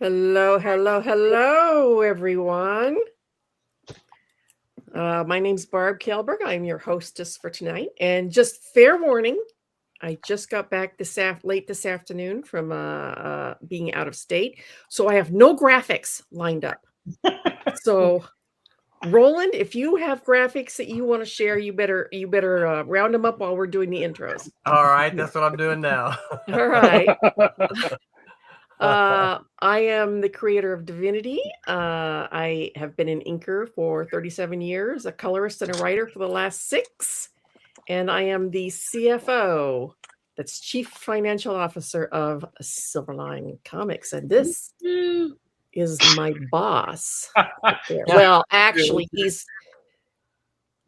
Hello, hello, hello, everyone. My name's Barb Kelberg. I'm your hostess for tonight. And just fair warning, I just got back late this afternoon from being out of state, so I have no graphics lined up. So, Roland, if you have graphics that you want to share, you better round them up while we're doing the intros. All right, that's what I'm doing now. All right. I am the creator of Divinity. I have been an inker for 37 years, a colorist and a writer for the last 6. And I am the CFO, that's Chief Financial Officer of Silverline Comics. And this is my boss. Right there. Well, actually, he's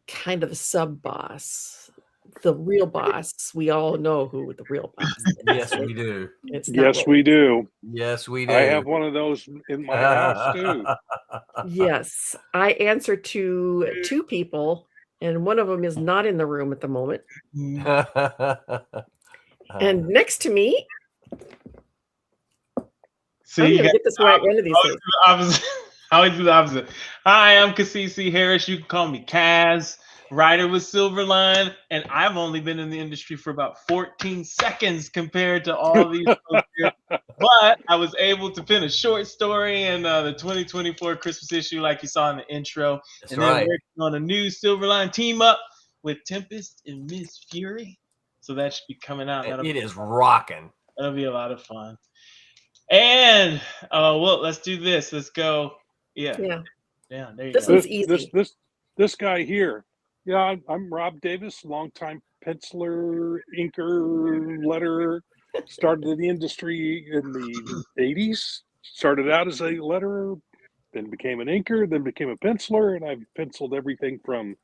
kind of the sub-boss. The real boss. We all know who the real boss is. Yes, we do. Yes, we do. Yes, we do. I have one of those in my house too. Yes, I answer to 2 people, and one of them is not in the room at the moment. And next to me, I'm gonna get this right one of these things. I always do the opposite. Hi, I'm Kasisi Harris. You can call me Kaz, writer with Silverline, and I've only been in the industry for about 14 seconds compared to all these folks here. But I was able to pen a short story in the 2024 Christmas issue, like you saw in the intro. That's and right. then working on a new Silverline team up with Tempest and Miss Fury. So that should be coming out. It is rocking. That'll be a lot of fun. And well, let's do this. Let's go. Yeah. There you This go. one's easy. This guy here. Yeah, I'm Rob Davis, longtime penciler, inker, letterer. Started in the industry in the 80s. Started out as a letterer, then became an inker, then became a penciler, and I've penciled everything from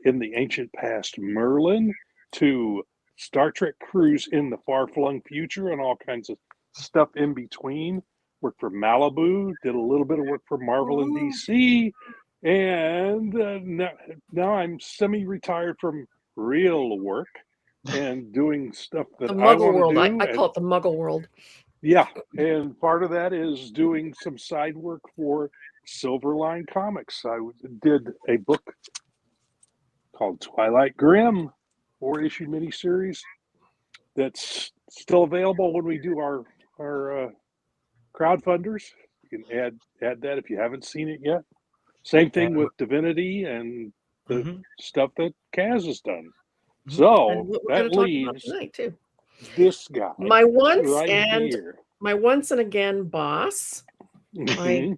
in the ancient past Merlin to Star Trek crews in the far-flung future and all kinds of stuff in between. Worked for Malibu, did a little bit of work for Marvel and DC, and now I'm semi-retired from real work and doing stuff that The I Muggle want world. to do. I call it the Muggle world. Yeah, and part of that is doing some side work for Silverline Comics. I did a book called Twilight Grim, 4-issue miniseries that's still available when we do our crowdfunders. You can add that if you haven't seen it yet. Same thing with Divinity and the stuff that Kaz has done. So that leaves tonight too. This guy. My once right and here. my once and again boss. Mhm.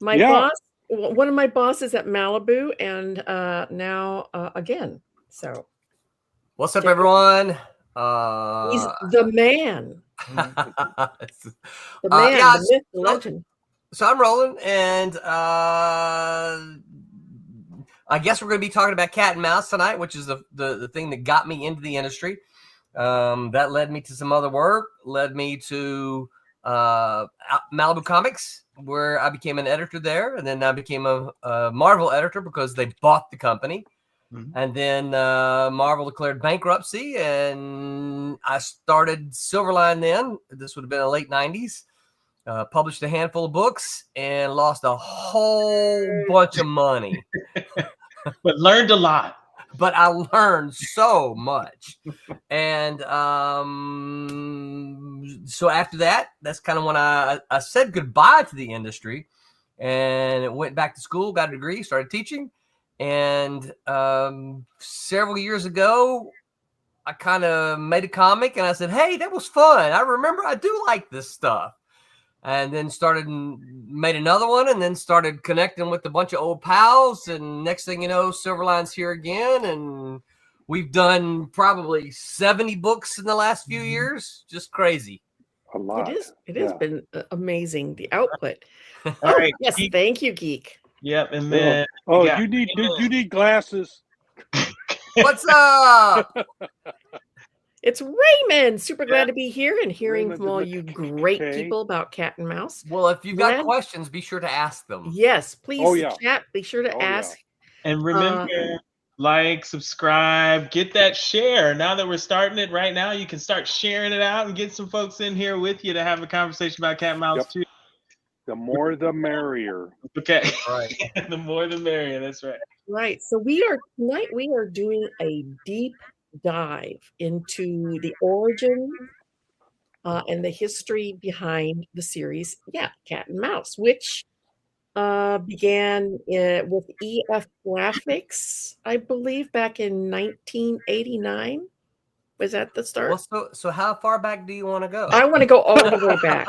My boss. One of my bosses at Malibu, and now again. So, what's up, everyone? He's the man. The man, the myth, the legend. So I'm Roland, and I guess we're going to be talking about cat and mouse tonight, which is the thing that got me into the industry. That led me to some other work, led me to Malibu Comics, where I became an editor there, and then I became a Marvel editor because they bought the company. And then Marvel declared bankruptcy, and I started Silverline then. This would have been in the late 90s. Published a handful of books and lost a whole bunch of money. But learned a lot. But I learned so much. And so after that, that's kind of when I said goodbye to the industry and went back to school, got a degree, started teaching. And several years ago, I kind of made a comic and I said, hey, that was fun. I remember I do like this stuff. And then made another one and then started connecting with a bunch of old pals. And next thing you know, Silverline's here again. And we've done probably 70 books in the last few years. Just crazy. A lot. It has been amazing, the output. All right. Yes, thank you, Geek. Yep, and then you need glasses. What's up? It's Raymond. Super glad to be here and hearing Raymond from all you great people about cat and mouse. Well, if you've got questions, be sure to ask them. Yes, please Oh, yeah. chat. Be sure to ask. And remember, like, subscribe, get that share. Now that we're starting it right now, you can start sharing it out and get some folks in here with you to have a conversation about cat and mouse too. The more the merrier. Okay. Right. The more the merrier. That's right. Right. So tonight we are doing a deep dive into the origin and the history behind the series, Cat and Mouse, which began with EF Graphics, I believe, back in 1989. Was that the start? Well, so how far back do you want to go? I want to go all the way back.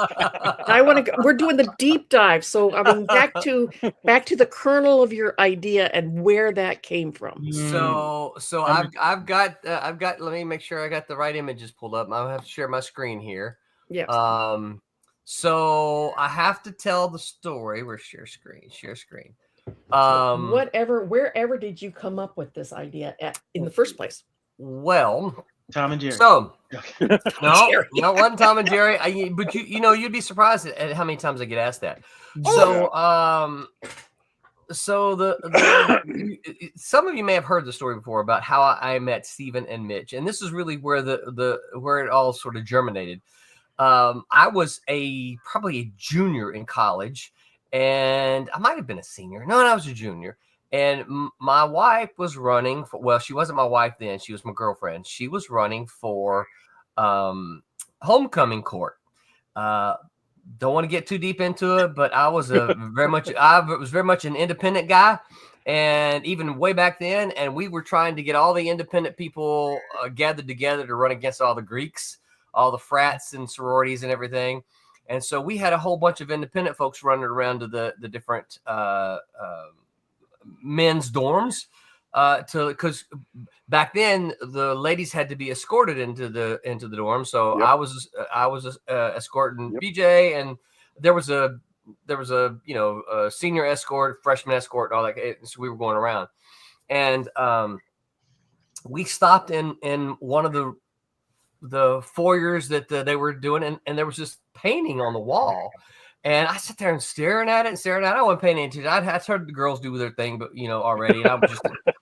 I want to go. We're doing the deep dive, so I mean, back to the kernel of your idea and where that came from. So I've got. Let me make sure I got the right images pulled up. I'll have to share my screen here. Yeah. So I have to tell the story. Where's share screen? Wherever did you come up with this idea in the first place? Well, Tom and Jerry. So no, not one Tom and Jerry. But you'd be surprised at how many times I get asked that. So some of you may have heard the story before about how I met Stephen and Mitch, and this is really where where it all sort of germinated. I was probably a junior in college, and I might have been a senior. No, I was a junior. And my wife was running for, she wasn't my wife then. She was my girlfriend. She was running for homecoming court. Don't want to get too deep into it, but I was very much an independent guy. And even way back then, and we were trying to get all the independent people gathered together to run against all the Greeks, all the frats and sororities and everything. And so we had a whole bunch of independent folks running around to the different men's dorms because back then the ladies had to be escorted into the dorm. So yep. I was escorting BJ, and there was a senior escort, freshman escort, and all that. So we were going around, and we stopped in one of the foyers that they were doing, and there was this painting on the wall. And I sat there and staring at it. I wasn't paying any attention. I heard the girls do their thing, but already. And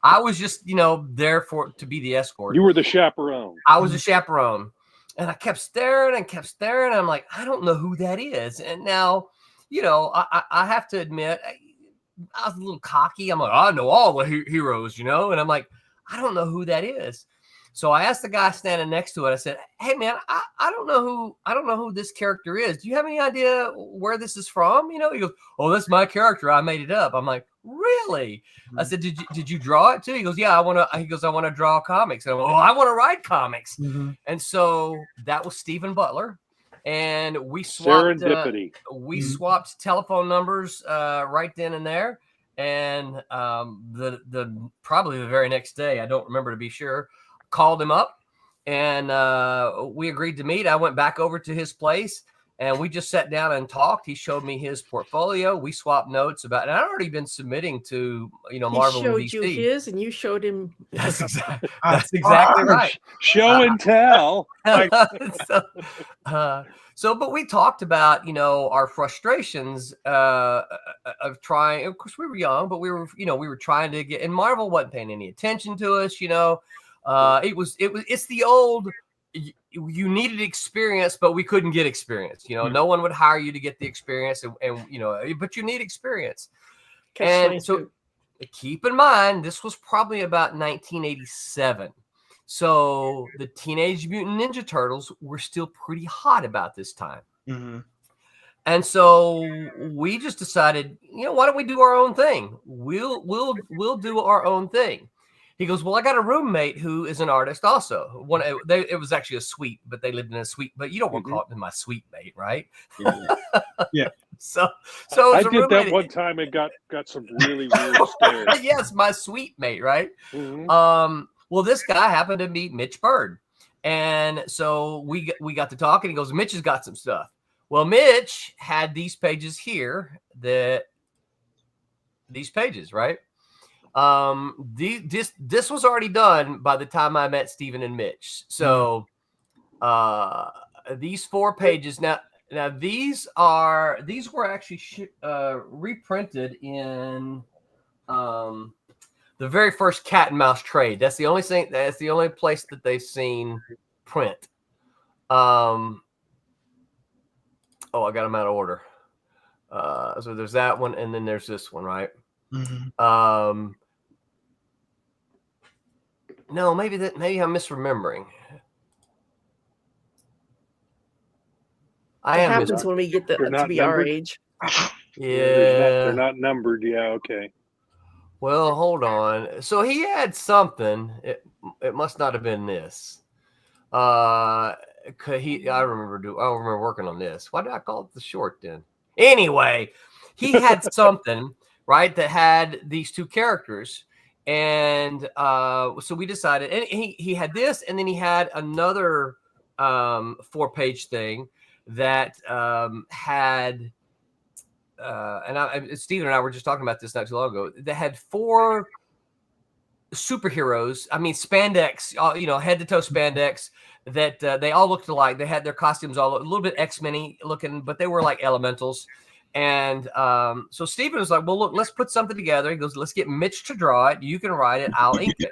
I was just there to be the escort. You were the chaperone. I was a chaperone, and I kept staring. And I'm like, I don't know who that is. And now, I have to admit, I was a little cocky. I'm like, I know all the heroes, and I'm like, I don't know who that is. So I asked the guy standing next to it. I said, "Hey man, I don't know who this character is. Do you have any idea where this is from?" He goes, "Oh, that's my character. I made it up." I'm like, "Really?" Mm-hmm. I said, "Did you draw it too?" He goes, "Yeah, I want to draw comics." And I'm like, "Oh, I want to write comics." Mm-hmm. And so that was Stephen Butler, and we swapped serendipity. Swapped telephone numbers right then and there. And the probably the very next day, I don't remember to be sure, called him up, and we agreed to meet. I went back over to his place, and we just sat down and talked. He showed me his portfolio. We swapped notes about, and I'd already been submitting to Marvel. He showed you his, and you showed him. That's exactly right. Show and tell. But we talked about our frustrations of trying. Of course, we were young, but we were trying to get. And Marvel wasn't paying any attention to us. It's the old, you needed experience, but we couldn't get experience. No one would hire you to get the experience, and but you need experience. And so keep in mind, this was probably about 1987. So the Teenage Mutant Ninja Turtles were still pretty hot about this time. Mm-hmm. And so we just decided, why don't we do our own thing? We'll do our own thing. He goes, well, I got a roommate who is an artist also. It was actually a suite, but they lived in a suite. But you don't want to call it my suite mate, right? Yeah. So I did that one time and got some really weird stares. Yes, my suite mate, right? Mm-hmm. Well, this guy happened to be Mitch Bird, and so we got to talking. He goes, Mitch has got some stuff. Well, Mitch had these pages here. These pages, right? This was already done by the time I met Stephen and Mitch. So these 4 pages now these were actually reprinted in the the very first cat and mouse trade. That's the only thing. That's the only place that they've seen print. Oh, I got them out of order. So there's that one, and then there's this one, right? Mm-hmm. No, maybe I'm misremembering. It happens when we get to be our age. Yeah, they're not numbered. Yeah, okay. Well, hold on. So he had something. It must not have been this. I remember working on this. Why did I call it the short then? Anyway, he had something, right, that had these two characters. And so we decided, and he had this, and then he had another 4-page thing that had Stephen and I were just talking about this not too long ago. They had 4 superheroes. I mean, spandex, head to toe spandex that they all looked alike. They had their costumes all a little bit X-Men-y looking, but they were like elementals. And so Stephen was like, well, look, let's put something together. He goes, let's get Mitch to draw it. You can write it. I'll ink it.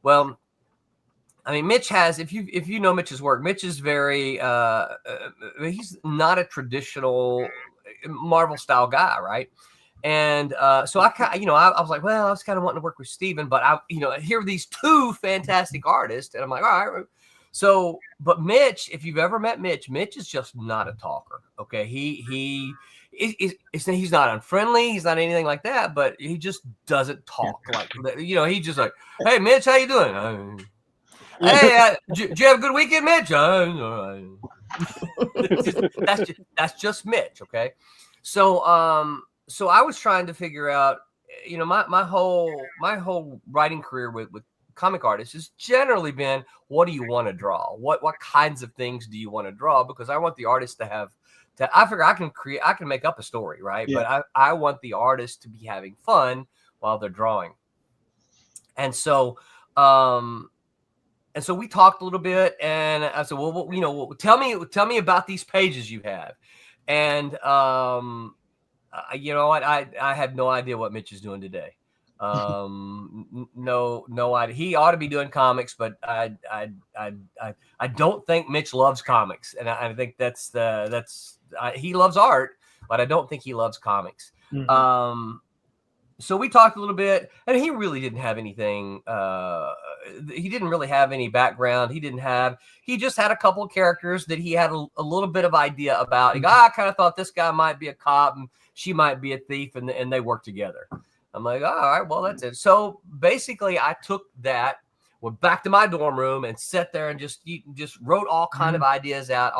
Well, I mean, Mitch has, if you know Mitch's work, Mitch is very, he's not a traditional Marvel style guy, right? And so I was like, well, I was kind of wanting to work with Steven, but here are these 2 fantastic artists, and I'm like, all right. So, but Mitch, if you've ever met Mitch is just not a talker. Okay, he's not unfriendly, he's not anything like that, but he just doesn't talk like he's just like, hey, Mitch, how you doing? Hey, did you have a good weekend, Mitch? That's just Mitch. Okay. So I was trying to figure out, my whole writing career with comic artists has generally been, what do you want to draw? What kinds of things do you want to draw? Because I want the artist to I figure I can make up a story, right? Yeah. But I want the artist to be having fun while they're drawing. And so we talked a little bit, and I said, well, tell me about these pages you have. And you know what? I have no idea what Mitch is doing today. No idea. He ought to be doing comics, but I don't think Mitch loves comics, and I think he loves art, but I don't think he loves comics. Mm-hmm. So we talked a little bit, and he really didn't have anything. He didn't really have any background. He just had a couple of characters that he had a little bit of idea about. He goes, I kind of thought this guy might be a cop and she might be a thief, and they work together. I'm like, all right, well, that's it. So basically I took that, went back to my dorm room and sat there and just wrote all kind of ideas out.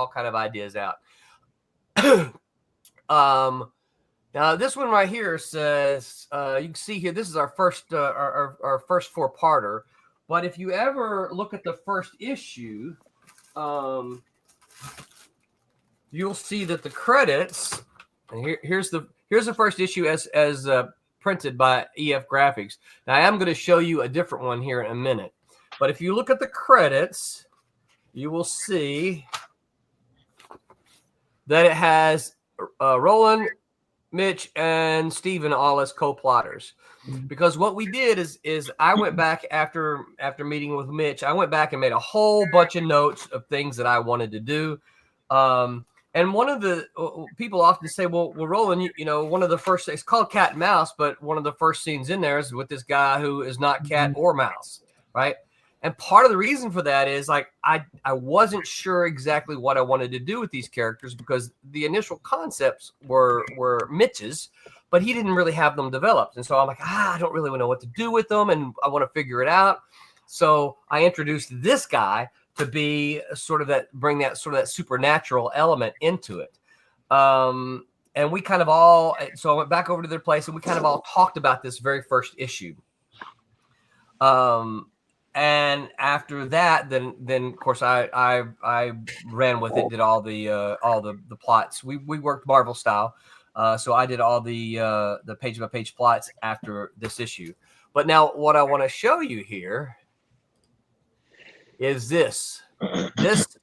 Now this one right here says, you can see here, this is our first, our first 4-parter. But if you ever look at the first issue, you'll see that the credits, and here's the first issue as printed by EF Graphics. Now I am going to show you a different one here in a minute. But if you look at the credits, you will see that it has Roland, Mitch, and Steven all as co-plotters. Because what we did is I went back after meeting with Mitch, I went back and made a whole bunch of notes of things that I wanted to do. And one of the people often say, well, Roland, one of the first, it's called Cat and Mouse, but one of the first scenes in there is with this guy who is not cat or mouse, right? And part of the reason for that is like I wasn't sure exactly what I wanted to do with these characters, because the initial concepts were Mitch's, but he didn't really have them developed. And so I'm like, I don't really know what to do with them, and I want to figure it out. So I introduced this guy to be sort of bring that supernatural element into it. And we kind of so I went back over to their place and we kind of all talked about this very first issue. And after that, then of course I ran with it, did all the plots. We worked Marvel style. So I did all the page by page plots after this issue. But now what I want to show you here is this.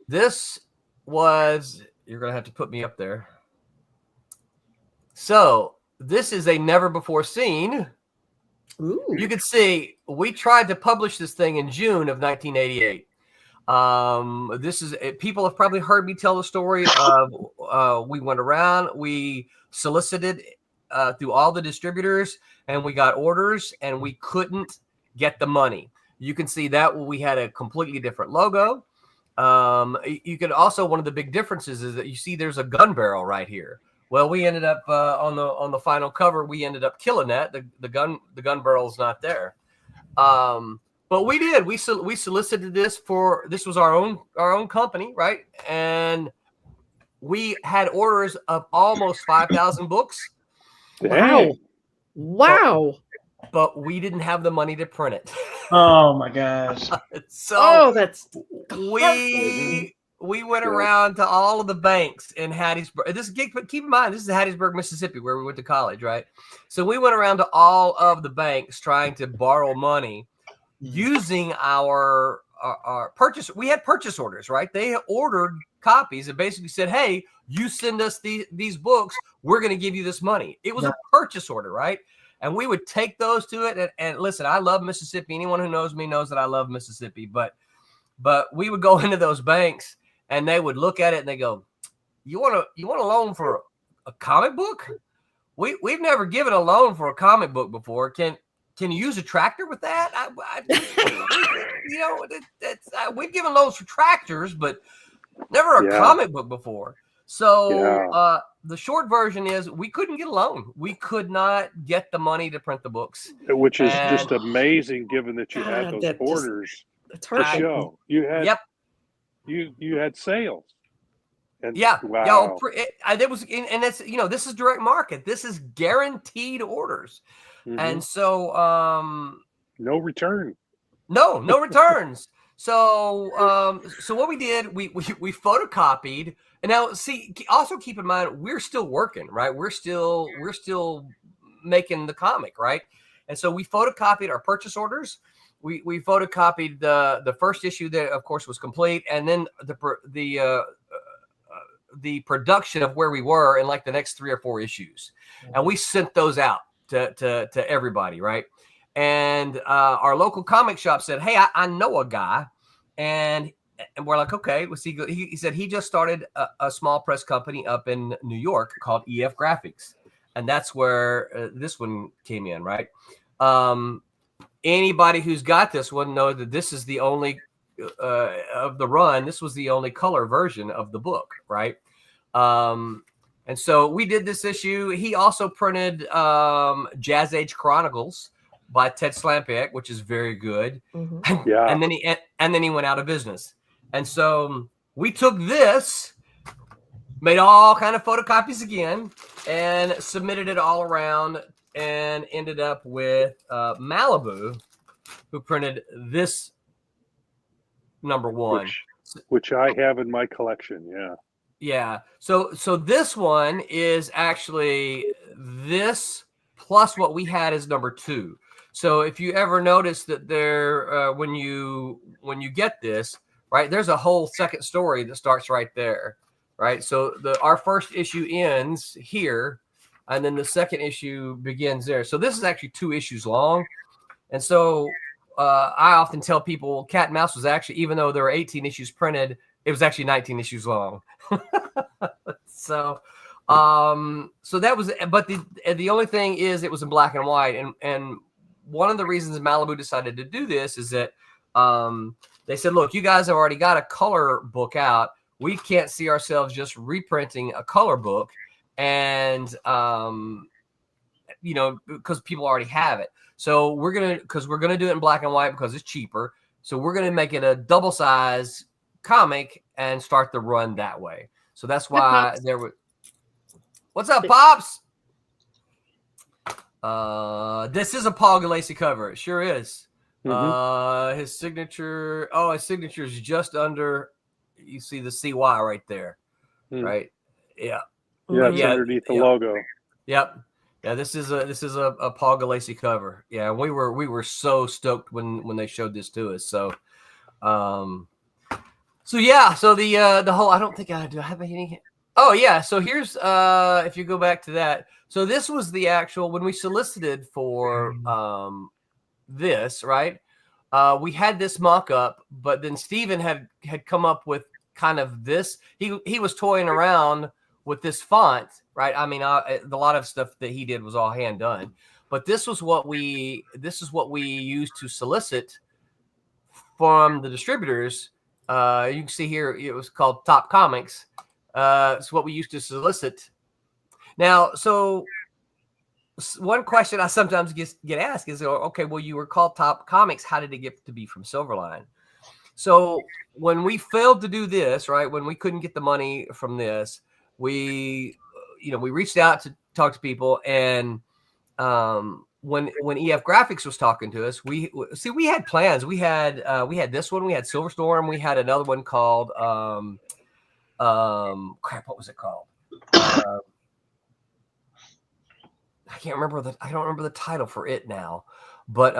This was, you're going to have to put me up there. So this is a never before seen Ooh. You can see we tried to publish this thing in June of 1988. This is people have probably heard me tell the story of we went around, we solicited through all the distributors, and we got orders, and we couldn't get the money. You can see that we had a completely different logo. You can also, one of the big differences is that you see there's a gun barrel right here. Well, we ended up on the final cover, we ended up killing that. The gun barrel's not there. But we did. We solicited this for, this was our own company, right? And we had orders of almost 5,000 books. Wow. Wow. But we didn't have the money to print it. Oh my gosh. So that's we went around to all of the banks in Hattiesburg. Keep in mind, this is Hattiesburg, Mississippi, where we went to college, right? So we went around to all of the banks trying to borrow money using our purchase. We had purchase orders, right? They ordered copies and basically said, hey, you send us these books, we're going to give you this money. It was a purchase order, right? And we would take those to it. And listen, I love Mississippi. Anyone who knows me knows that I love Mississippi. But we would go into those banks and they would look at it and they go, you want a loan for a comic book? We've never given a loan for a comic book before. Can you use a tractor with that? We've given loans for tractors, but never a comic book before. So the short version is we couldn't get a loan. We could not get the money to print the books. Which is just amazing given that you had those orders to show. You had you had sales. And wow. It was, and that's, this is direct market. This is guaranteed orders. Mm-hmm. And so no return. No returns. So what we did, we photocopied. And now, see, also keep in mind, we're still working, right? We're still making the comic, right? And so we photocopied our purchase orders. We photocopied the first issue that, of course, was complete, and then the production of where we were in like the next 3 or 4 issues, and we sent those out to everybody, right? And our local comic shop said, "Hey, I know a guy," and we're like, "Okay." He said he just started a small press company up in New York called EF Graphics, and that's where this one came in, right? Anybody who's got this one know that this is the only of the run. This was the only color version of the book, right? And so we did this issue. He also printed Jazz Age Chronicles by Ted Slampiak, which is very good. Mm-hmm. Yeah. And then he went out of business. And so we took this, made all kind of photocopies again, and submitted it all around, and ended up with Malibu, who printed this #1, which I have in my collection. Yeah. Yeah. So this one is actually this plus what we had is #2. So if you ever notice that there, when you get this, right, there's a whole second story that starts right there, right? So our first issue ends here, and then the second issue begins there. So this is actually 2 issues long. And so I often tell people Cat and Mouse was actually, even though there were 18 issues printed, it was actually 19 issues long. So that was, but the only thing is it was in black and white. And one of the reasons Malibu decided to do this is that they said, look, you guys have already got a color book out. We can't see ourselves just reprinting a color book, and because people already have it. So we're gonna do it in black and white because it's cheaper. So we're gonna make it a double size comic and start the run that way. So that's why there was. What's up, Pops? This is a Paul Gulacy cover. It sure is. Mm-hmm. His signature is just under. You see the CY right there, right? Yeah. Yeah, it's underneath the logo. Yep. Yeah, this is a Paul Gulacy cover. Yeah, we were so stoked when they showed this to us. So, the whole, I don't think do I have any. Oh yeah. So here's if you go back to that. So this was the actual when we solicited for this, right? We had this mock-up, but then Steven had come up with kind of this. He was toying around with this font, right? I mean, a lot of stuff that he did was all hand done, but this is what we used to solicit from the distributors. You can see here it was called Top Comics. It's what we used to solicit. Now, so one question I sometimes get asked is, okay, well, you were called Top Comics. How did it get to be from Silverline? So when we failed to do this, right, when we couldn't get the money from this, we reached out to talk to people, and when EF Graphics was talking to us, we had plans. We had this one, we had Silverstorm, we had another one called crap, what was it called? I don't remember the title for it now, but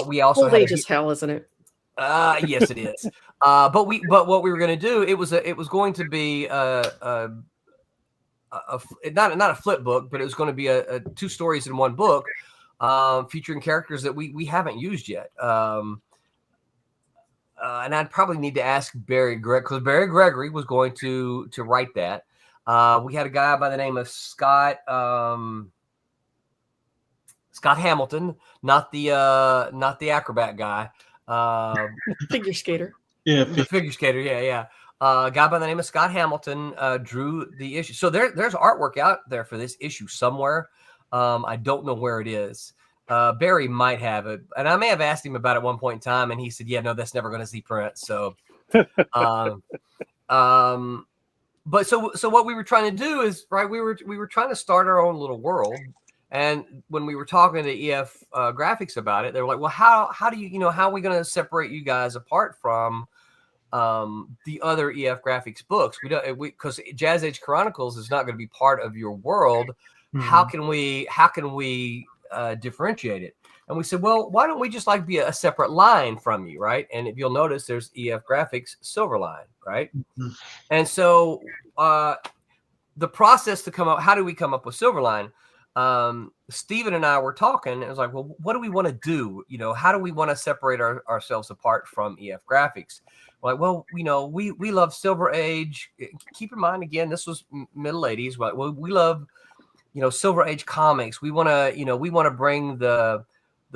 we also Old age is hell, isn't it? Yes, it is. But what we were going to do, it was going to be not a flip book, but it was going to be a 2 stories in 1 book, featuring characters that we haven't used yet. And I'd probably need to ask Barry because Barry Gregory was going to write that. We had a guy by the name of Scott Hamilton, not the acrobat guy. Figure skater. Yeah, The figure skater. Yeah. A guy by the name of Scott Hamilton drew the issue. So there's artwork out there for this issue somewhere. I don't know where it is. Barry might have it, and I may have asked him about it at one point in time, and he said, "Yeah, no, that's never going to see print." So, but so what we were trying to do is, right, we were trying to start our own little world. And when we were talking to EF Graphics about it, they were like, "Well, how do how are we going to separate you guys apart from the other EF Graphics books? Because Jazz Age Chronicles is not going to be part of your world. Mm-hmm. How can we differentiate it?" And we said, "Well, why don't we just be a separate line from you, right?" And if you'll notice, there's EF Graphics Silverline, right? Mm-hmm. And so the process to come up, how do we come up with Silverline? Steven and I were talking. It was like, well, what do we want to do? How do we want to separate ourselves apart from EF Graphics? We're like, well, we love Silver Age. Keep in mind, again, this was middle 80s. Right? Well, we love, Silver Age comics. We want to bring the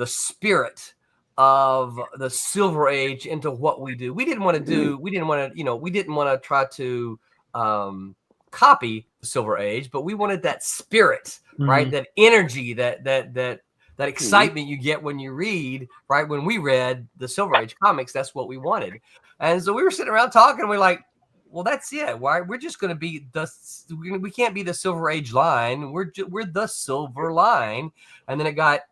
spirit of the Silver Age into what we do. We didn't want to try to copy the Silver Age, but we wanted that spirit, right? That energy, that excitement you get when you read, right? When we read the Silver Age comics, that's what we wanted. And so we were sitting around talking, and we're like, well, that's it. Why we're just going to be we can't be the Silver Age line. We're the Silver Line. And then it got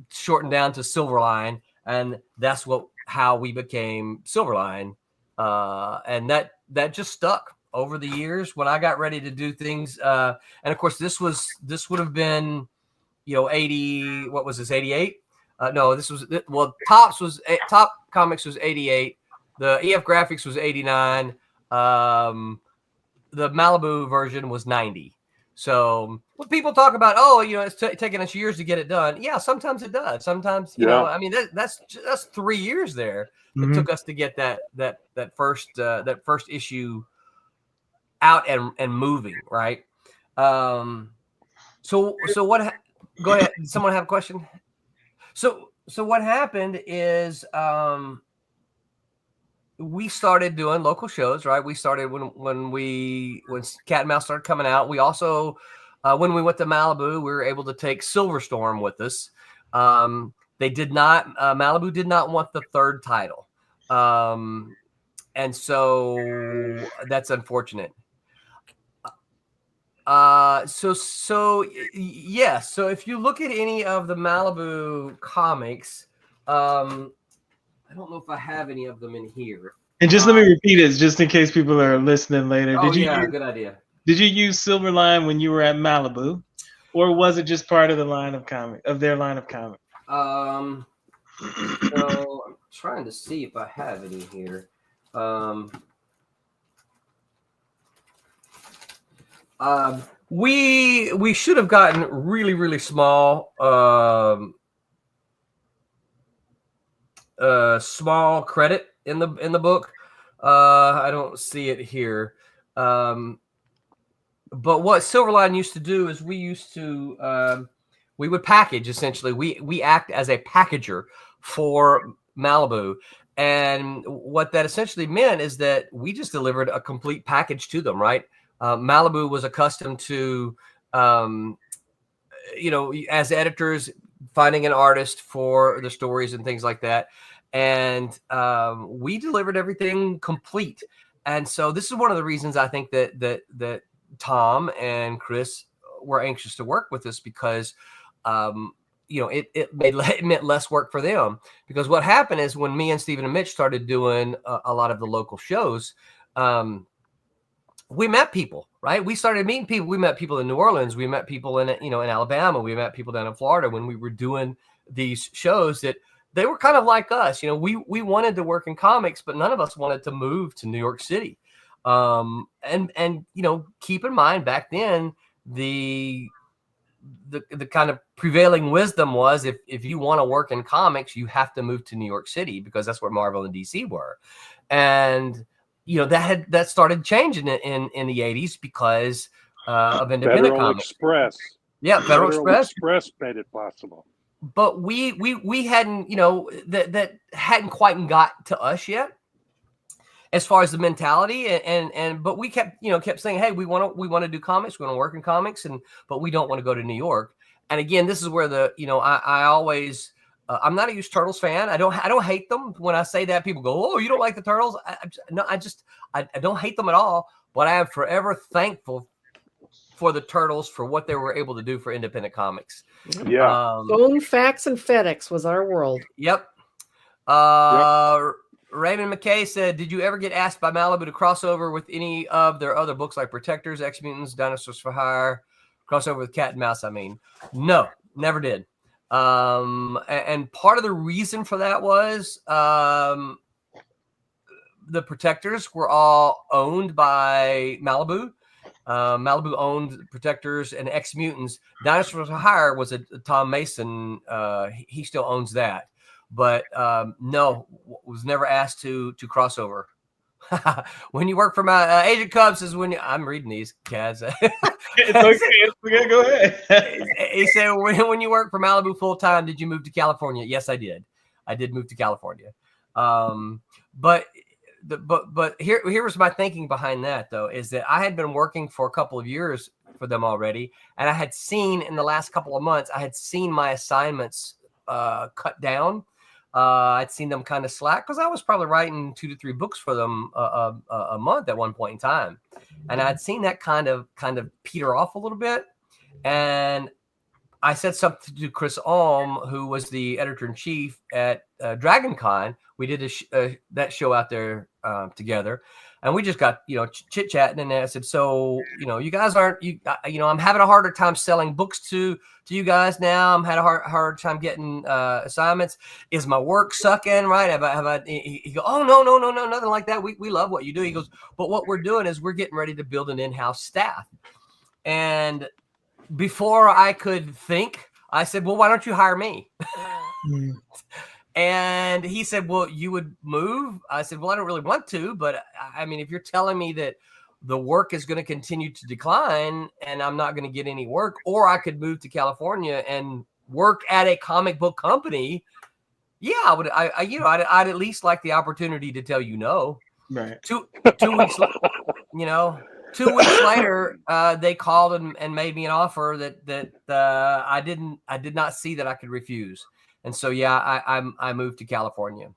shortened down to Silverline, and that's how we became Silverline. And that just stuck over the years when I got ready to do things. And of course, this would have been, 80, what was this, 88? No, Top Comics was 88. The EF Graphics was 89. The Malibu version was 90. So when people talk about, it's taking us years to get it done. Yeah, sometimes it does. Sometimes, I mean, that's 3 years there. It took us to get that first issue out and moving, right? So what? Go ahead. Someone have a question? So what happened is we started doing local shows, right? We started when Cat and Mouse started coming out. We also when we went to Malibu, we were able to take Silverstorm with us. Malibu did not want the 3rd title, and so that's unfortunate. So if you look at any of the Malibu comics, I don't know if I have any of them in here. And just let me repeat it, just in case people are listening later. Good idea. Did you use Silverline when you were at Malibu, or was it just part of their line of comics? So I'm trying to see if I have any here. We should have gotten really, really small small credit in the book. I don't see it here. But what Silverline used to do is we would package, essentially. We act as a packager for Malibu. And what that essentially meant is that we just delivered a complete package to them, right? Malibu was accustomed to, as editors, finding an artist for the stories and things like that. And we delivered everything complete. And so this is one of the reasons I think that Tom and Chris were anxious to work with us, because it meant less work for them. Because what happened is, when me and Stephen and Mitch started doing a lot of the local shows, we met people, right? We started meeting people. We met people in New Orleans. We met people in Alabama. We met people down in Florida when we were doing these shows, that they were kind of like us. We wanted to work in comics, but none of us wanted to move to New York City. And keep in mind, back then, the kind of prevailing wisdom was, if you want to work in comics, you have to move to New York City, because that's where Marvel and DC were. And that started changing in the 80s because of independent Federal comics. Express. Yeah, Federal Express made it possible. But we hadn't, that hadn't quite got to us yet, as far as the mentality. But we kept saying, hey, we want to do comics, we want to work in comics, but we don't want to go to New York. And again, this is where I always, I'm not a huge Turtles fan. I don't hate them. When I say that, people go, oh, you don't like the Turtles? I don't hate them at all, but I am forever thankful for the Turtles for what they were able to do for independent comics. Yeah. Bone Facts and FedEx was our world. Yep. Raymond McKay said, did you ever get asked by Malibu to cross over with any of their other books, like Protectors, X-Mutants, Dinosaurs for Hire, crossover with Cat and Mouse? No, never did. And part of the reason for that was the Protectors were all owned by Malibu. Malibu owned Protectors and X-Mutants. Dinosaurs for Hire was a Tom Mason. He still owns that. But no, was never asked to cross over. When you work for my Agent Cubs is when I'm reading these, Kaz. It's okay. Go ahead. He said, when you work for Malibu full time, did you move to California? Yes, I did. I did move to California. But here was my thinking behind that, though, is that I had been working for a couple of years for them already, and I had seen in the last couple of months, I had seen my assignments cut down. I'd seen them kind of slack, because I was probably writing 2 to 3 books for them a month at one point in time, and I'd seen that kind of peter off a little bit. And I said something to Chris Alm, who was the editor-in-chief at Dragon Con. We did that show out there together, and we just got chit-chatting. And I said, so you guys aren't I'm having a harder time selling books to you guys now. I'm having a hard time getting assignments. Is my work sucking? Right? Have I? He goes, oh no, nothing like that. We love what you do. He goes, but what we're doing is we're getting ready to build an in-house staff. And before I could think, I said, well, why don't you hire me? And he said, well, you would move? I said, well, I don't really want to, but I mean, if you're telling me that the work is going to continue to decline and I'm not going to get any work, or I could move to California and work at a comic book company, yeah, I would. I'd at least like the opportunity to tell you no. Right. 2 weeks, 2 weeks later, they called and made me an offer that I did not see that I could refuse. And so, yeah, I moved to California.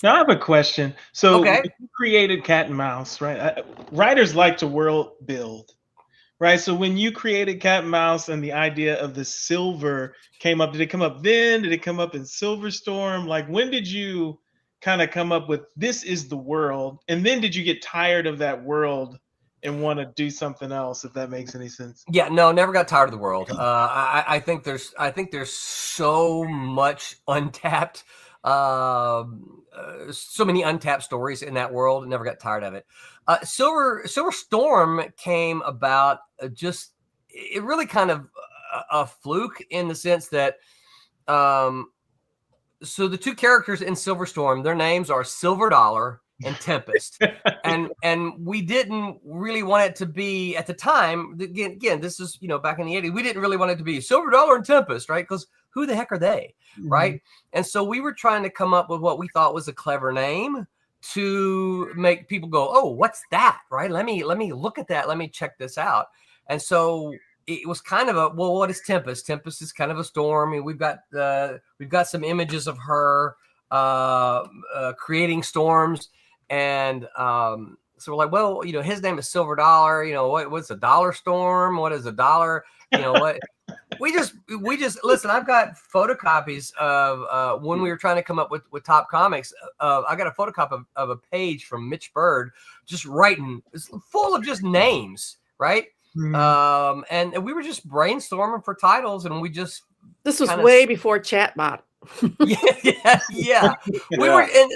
Now I have a question. So Okay. You created Cat and Mouse, right? Writers like to world build, right? So when you created Cat and Mouse and the idea of the silver came up, did it come up then? Did it come up in Silverstorm? Like, when did you kind of come up with this is the world? And then did you get tired of that world and want to do something else, if that makes any sense? Yeah, no, never got tired of the world. I think there's so much untapped So many untapped stories in that world. Never got tired of it. Silver Storm came about it really kind of a fluke in the sense that so the two characters in Silver Storm, their names are Silver Dollar and Tempest. and we didn't really want it to be at the time. Again, this is, back in the 80s, we didn't really want it to be Silver Dollar and Tempest, right? Because who the heck are they, right? And so we were trying to come up with what we thought was a clever name to make people go, oh, what's that, right? Let me look at that. Let me check this out. And so it was kind of what is Tempest? Tempest is kind of a storm. And we've got some images of her creating storms. And so we're like, well, his name is Silver Dollar. What's a dollar storm? What is a dollar? What? We just listen. I've got photocopies of when we were trying to come up with Top Comics. I got a photocopy of a page from Mitch Bird, just writing. It's full of just names, right? And we were just brainstorming for titles, and we just this was way before chatbot. Yeah. We were, and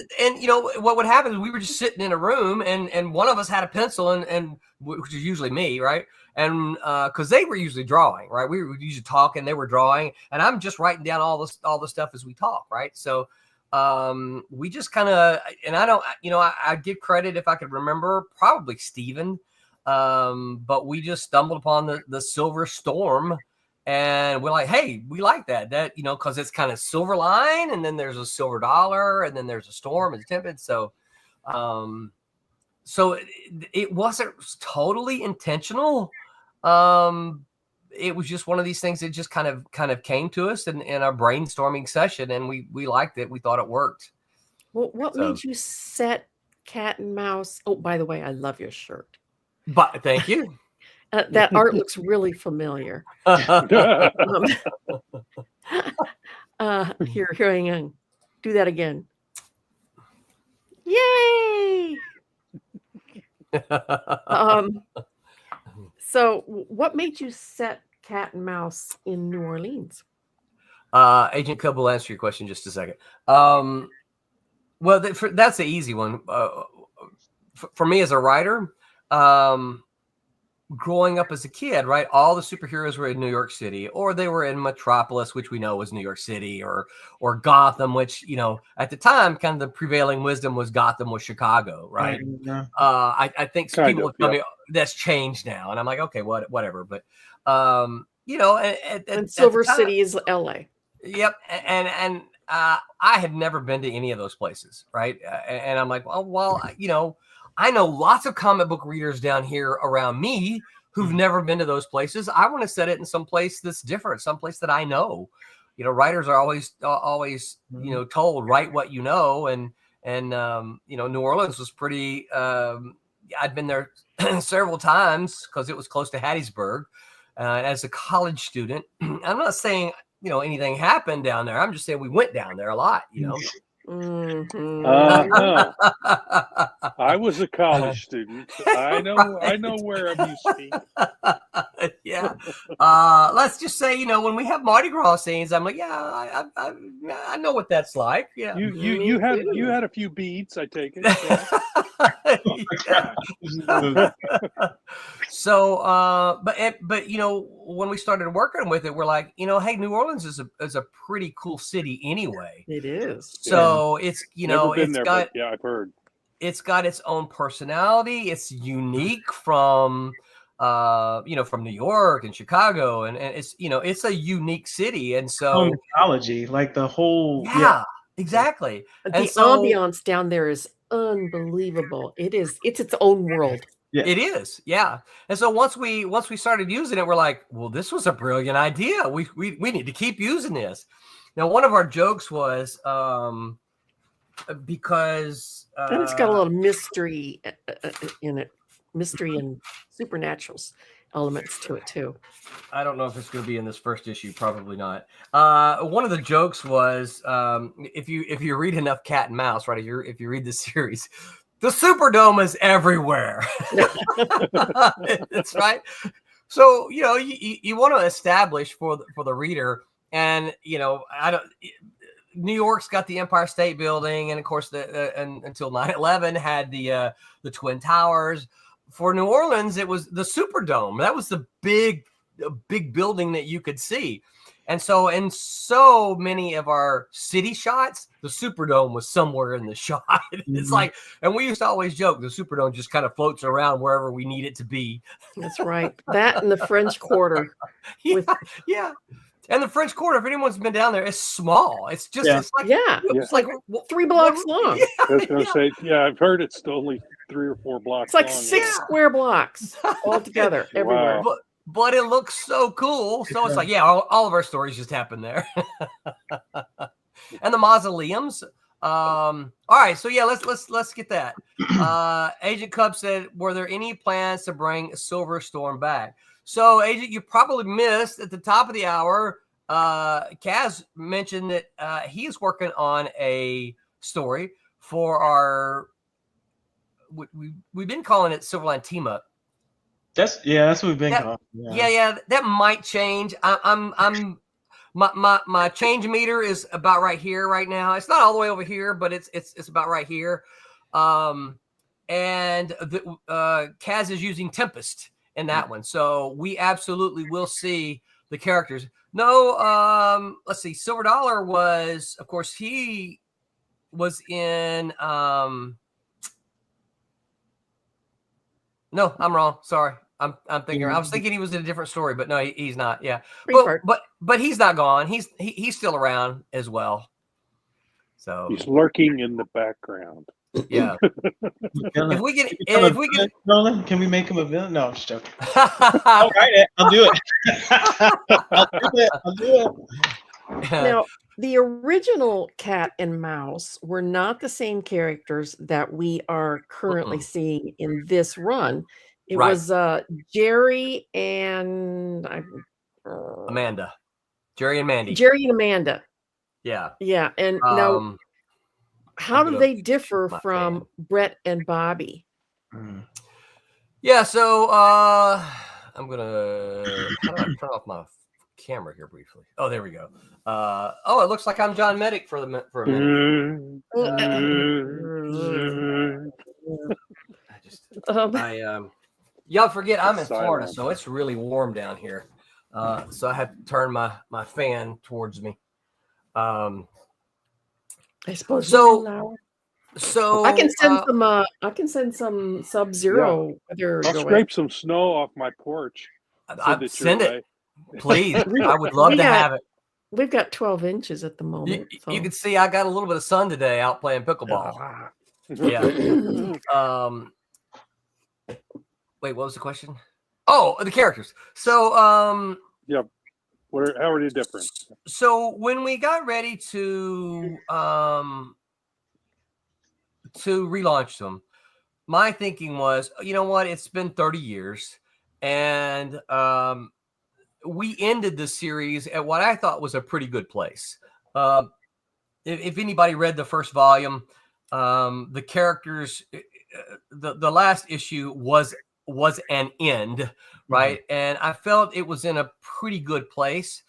what would happen is we were just sitting in a room, and one of us had a pencil, and which is usually me, right? And because they were usually drawing, right? We were usually talking, they were drawing, and I'm just writing down all the stuff as we talk, right? So we just kind of, and I don't, I give credit if I could remember, probably Steven, but we just stumbled upon the Silver Storm. And we're like, hey, we like that, because it's kind of Silverline, and then there's a Silver Dollar, and then there's a Storm and Tempest. So, it wasn't totally intentional. It was just one of these things that just kind of came to us in our brainstorming session, and we liked it. We thought it worked. Well, what made you set Cat and Mouse? Oh, by the way, I love your shirt. But thank you. That art looks really familiar. Here, hang on. Do that again. Yay! So, what made you set Cat and Mouse in New Orleans? Agent Cub will answer your question in just a second. Well, that's the easy one. For me as a writer, growing up as a kid, right? All the superheroes were in New York City, or they were in Metropolis, which we know was New York City, or Gotham, which, at the time, kind of the prevailing wisdom was Gotham was Chicago, right? I think people would tell me that's changed now. And I'm like, okay, whatever. But, and Silver City is LA. Yep. And I had never been to any of those places, right? And I'm like, well, I know lots of comic book readers down here around me who've never been to those places. I want to set it in some place that's different, some place that I know. Writers are always told, write what you know. And New Orleans was pretty, I'd been there several times because it was close to Hattiesburg. As a college student, I'm not saying, anything happened down there. I'm just saying we went down there a lot, Mm-hmm. I was a college student. I know where I'm used to be. Yeah. Let's just say, when we have Mardi Gras scenes, I'm like, yeah, I know what that's like. Yeah. You had a few beads, I take it. Yeah. So, but when we started working with it, we're like, hey, New Orleans is a pretty cool city anyway. It is. So it's, I've heard. It's got its own personality. It's unique from from New York and Chicago, and it's it's a unique city, and so mythology, like the whole exactly. The ambiance down there is unbelievable. It's its own world. Yeah. It is, yeah. And so once we started using it, we're like, well, this was a brilliant idea. We need to keep using this. Now, one of our jokes was because and it's got a little mystery in it, mystery and supernatural elements to it too. I don't know if it's going to be in this first issue. Probably not. One of the jokes was if you read enough Cat and Mouse, right? If you read the series, the Superdome is everywhere. That's right. So you want to establish for the reader, and New York's got the Empire State Building, and of course, until 9/11 had the Twin Towers. For New Orleans, it was the Superdome. That was the big building that you could see. And so in so many of our city shots, the Superdome was somewhere in the shot. It's like, and we used to always joke, the Superdome just kind of floats around wherever we need it to be. That's right. That and the French Quarter. Yeah. And the French Quarter, if anyone's been down there, it's small. It's just, it's like, it's like 3 blocks long. I was going to say, I've heard it's only 3 or 4 blocks It's like long. 6 square blocks all together everywhere. But it looks so cool. So it's like, all of our stories just happen there. And the mausoleums. All right. So let's get that. Agent Cub said, were there any plans to bring Silver Storm back? So Agent, you probably missed at the top of the hour. Kaz mentioned that he is working on a story for our, we've been calling it Silverline Team Up. That's what we've been calling. Yeah, that might change. My change meter is about right here right now. It's not all the way over here, but it's about right here. And Kaz is using Tempest in that one, so we absolutely will see the characters. No, let's see. Silver Dollar was, of course, he was in. No, I'm wrong. Sorry. I'm thinking. I was thinking he was in a different story, but no, he's not. Yeah, but he's not gone. He's still around as well. So he's lurking in the background. Yeah. if we get Roland, can we make him a villain? No, I'm just joking. All right, I'll do it. I'll do it. Now, the original Cat and Mouse were not the same characters that we are currently seeing in this run. It was Jerry and Amanda. Jerry and Mandy. Jerry and Amanda. Yeah. Yeah. And now, how do they differ from Brett and Bobby? Yeah. So I'm going to, how do I turn off my camera here briefly? Oh, there we go. It looks like I'm John Medic for a minute. Y'all forget I'm in Florida, so it's really warm down here. So I had to turn my fan towards me. I suppose so I can send some I can send some Sub-Zero. I'll scrape some snow off my porch. Send it. Please. I would love to have it. We've got 12 inches at the moment. You can see I got a little bit of sun today out playing pickleball. Yeah. Wait, what was the question? Oh, the characters. So, how are they different? So when we got ready to relaunch them, my thinking was, you know what? It's been 30 years, and we ended the series at what I thought was a pretty good place. If anybody read the first volume, the characters, the last issue was an end, right? And I felt it was in a pretty good place.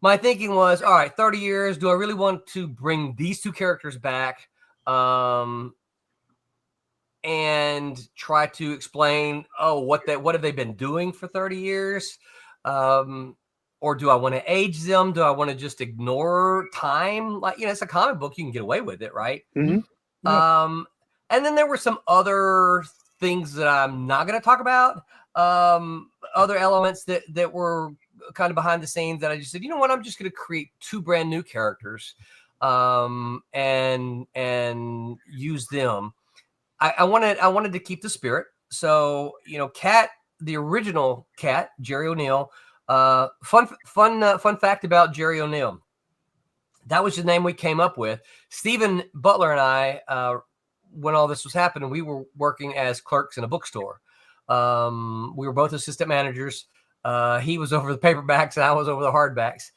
My thinking was, all right, 30 years. Do I really want to bring these two characters back and try to explain, what have they been doing for 30 years? Or do I want to age them? Do I want to just ignore time? Like, it's a comic book. You can get away with it, right? Mm-hmm. Yeah. And then there were some other things that I'm not going to talk about. Other elements that were kind of behind the scenes that I just said, you know what? I'm just going to create 2 brand new characters and use them. I wanted to keep the spirit. So, Cat, the original Cat, Jerry O'Neill. Fun fact about Jerry O'Neill. That was the name we came up with. Stephen Butler and I, when all this was happening, we were working as clerks in a bookstore. We were both assistant managers. He was over the paperbacks and I was over the hardbacks.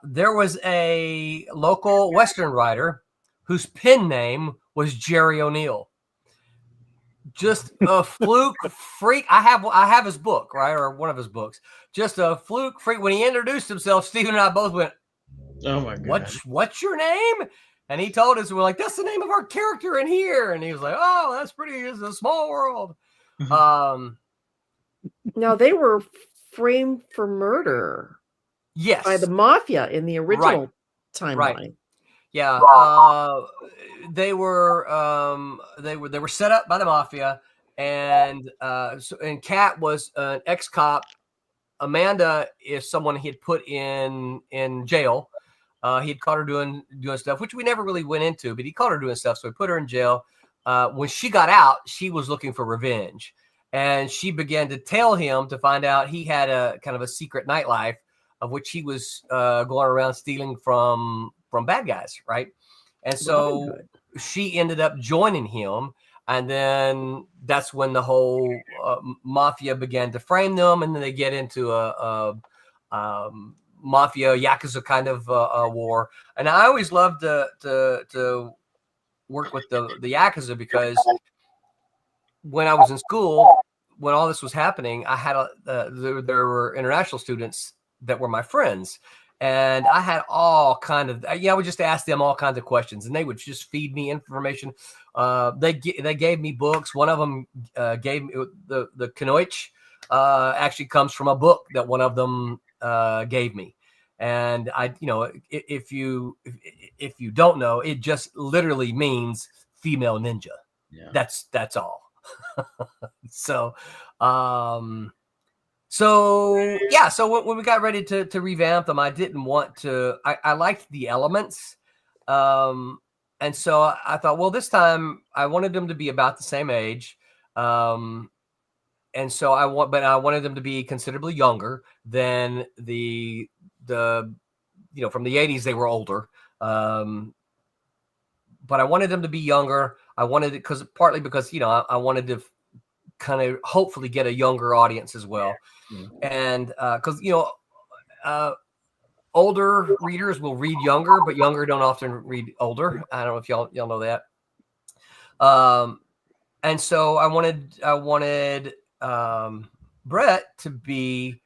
There was a local Western writer whose pen name was Jerry O'Neill. Just a fluke freak. I have his book, right? Or one of his books. Just a fluke freak. When he introduced himself, Stephen and I both went, Oh my god. What's your name? And he told us, we're like, that's the name of our character in here. And he was like, oh, that's pretty. It's a small world. Now they were framed for murder. Yes. By the mafia in the original timeline. Right. Yeah. They were set up by the mafia, and Kat was an ex-cop. Amanda is someone he had put in jail. He had caught her doing stuff, which we never really went into, but he caught her doing stuff, so he put her in jail. When she got out, she was looking for revenge, and she began to tell him to find out he had a kind of a secret nightlife of which he was going around stealing from bad guys, right? And so she ended up joining him, and then that's when the whole mafia began to frame them, and then they get into a mafia yakuza kind of war. And I always loved to work with the yakuza, because when I was in school, when all this was happening, I had there were international students that were my friends, and I had all kind of, I would just ask them all kinds of questions, and they would just feed me information. They gave me books. One of them gave me the Kanoich actually comes from a book that one of them gave me. And if you don't know, it just literally means female ninja. Yeah. That's all. So when we got ready to revamp them, I didn't want to, I liked the elements. And so I thought, well, this time I wanted them to be about the same age. And so I wanted them to be considerably younger than the from the 80s. They were older. But I wanted them to be younger. I wanted it partly because I wanted to kind of hopefully get a younger audience as well. And because older readers will read younger, but younger don't often read older. I don't know if y'all know that. And so I wanted Brett to be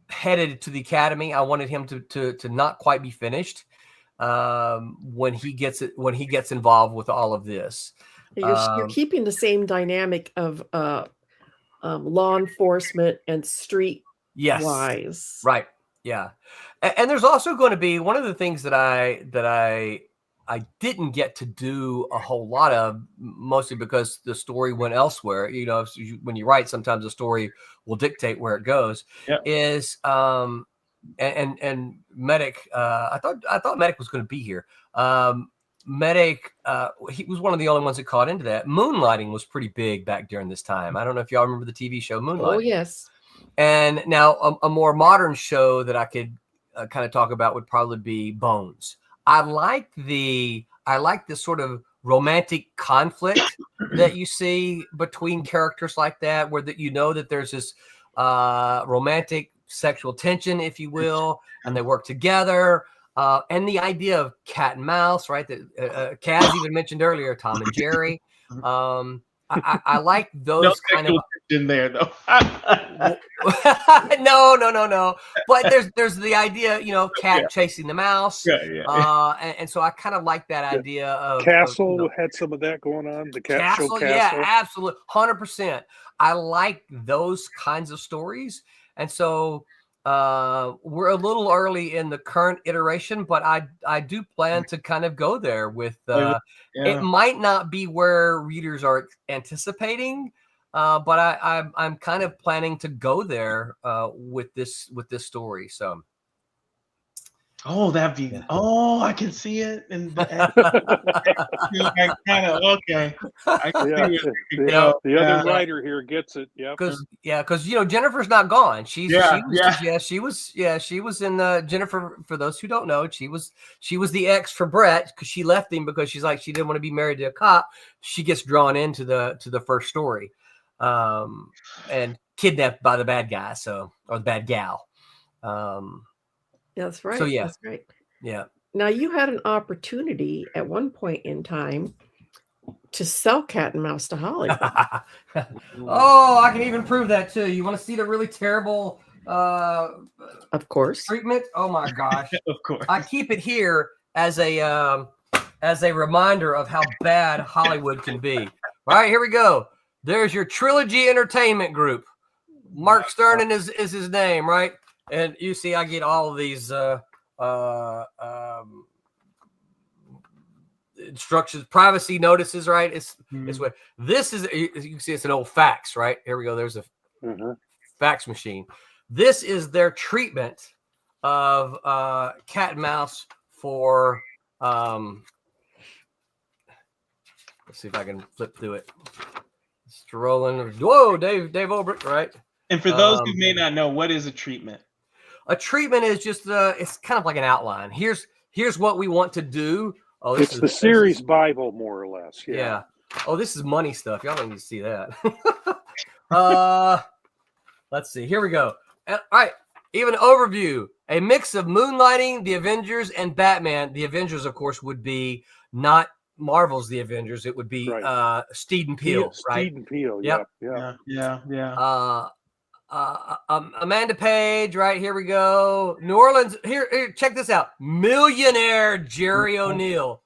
headed to the academy. I wanted him to not quite be finished when he gets involved with all of this. You're keeping the same dynamic of law enforcement and street wise. Right. Yeah. And there's also going to be one of the things that I didn't get to do a whole lot of, mostly because the story went elsewhere. When you write, sometimes the story will dictate where it goes. Yep. Is and Medic, I thought Medic was going to be here. Medic, he was one of the only ones that caught into that. Moonlighting was pretty big back during this time. I don't know if y'all remember the TV show Moonlighting. Oh, yes. And now a more modern show that I could kind of talk about would probably be Bones. I like the sort of romantic conflict that you see between characters like that, where that there's this romantic sexual tension, if you will, and they work together. And the idea of cat and mouse, right? That Kaz even mentioned earlier, Tom and Jerry. I like those kind of in there though. No. But there's the idea, cat chasing the mouse. Yeah. And so I kind of like that idea of Castle had some of that going on. The Castle. Yeah, absolutely, 100%. I like those kinds of stories, and so we're a little early in the current iteration, but I do plan to kind of go there with it might not be where readers are anticipating, but I'm kind of planning to go there with this story. So that'd be I can see it, and kind of okay. I can see it. The other writer here gets it. Yeah, because Jennifer's not gone. She was in the Jennifer. For those who don't know, she was the ex for Brett, because she left him because she's like, she didn't want to be married to a cop. She gets drawn into the first story, and kidnapped by the bad guy, or the bad gal. That's right. So yeah, that's right. Yeah. Now you had an opportunity at one point in time to sell Cat and Mouse to Hollywood. Oh, I can even prove that too. You want to see the really terrible Of course. treatment. Oh my gosh. Of course. I keep it here as a reminder of how bad Hollywood can be. All right, here we go. There's your Trilogy Entertainment Group. Mark Stern is his name, right? And you see, I get all of these instructions, privacy notices, right? It's what this is. You can see it's an old fax, right? Here we go. There's a fax machine. This is their treatment of cat and mouse for. Let's see if I can flip through it. Mr. Roland. Whoa, Dave Olbrich, right? And for those who may not know, what is a treatment? A treatment is just it's kind of like an outline. Here's what we want to do. Oh, it's the series Bible, more or less. Yeah. Oh, this is money stuff. Y'all don't need to see that. Let's see. Here we go. All right. Even overview. A mix of moonlighting, the Avengers, and Batman. The Avengers, of course, would be not Marvel's The Avengers. It would be Steed and Peele, right? Steed and Peele. Yep. Yeah. Amanda Page, right? Here we go. New Orleans. Here, check this out. Millionaire Jerry O'Neill.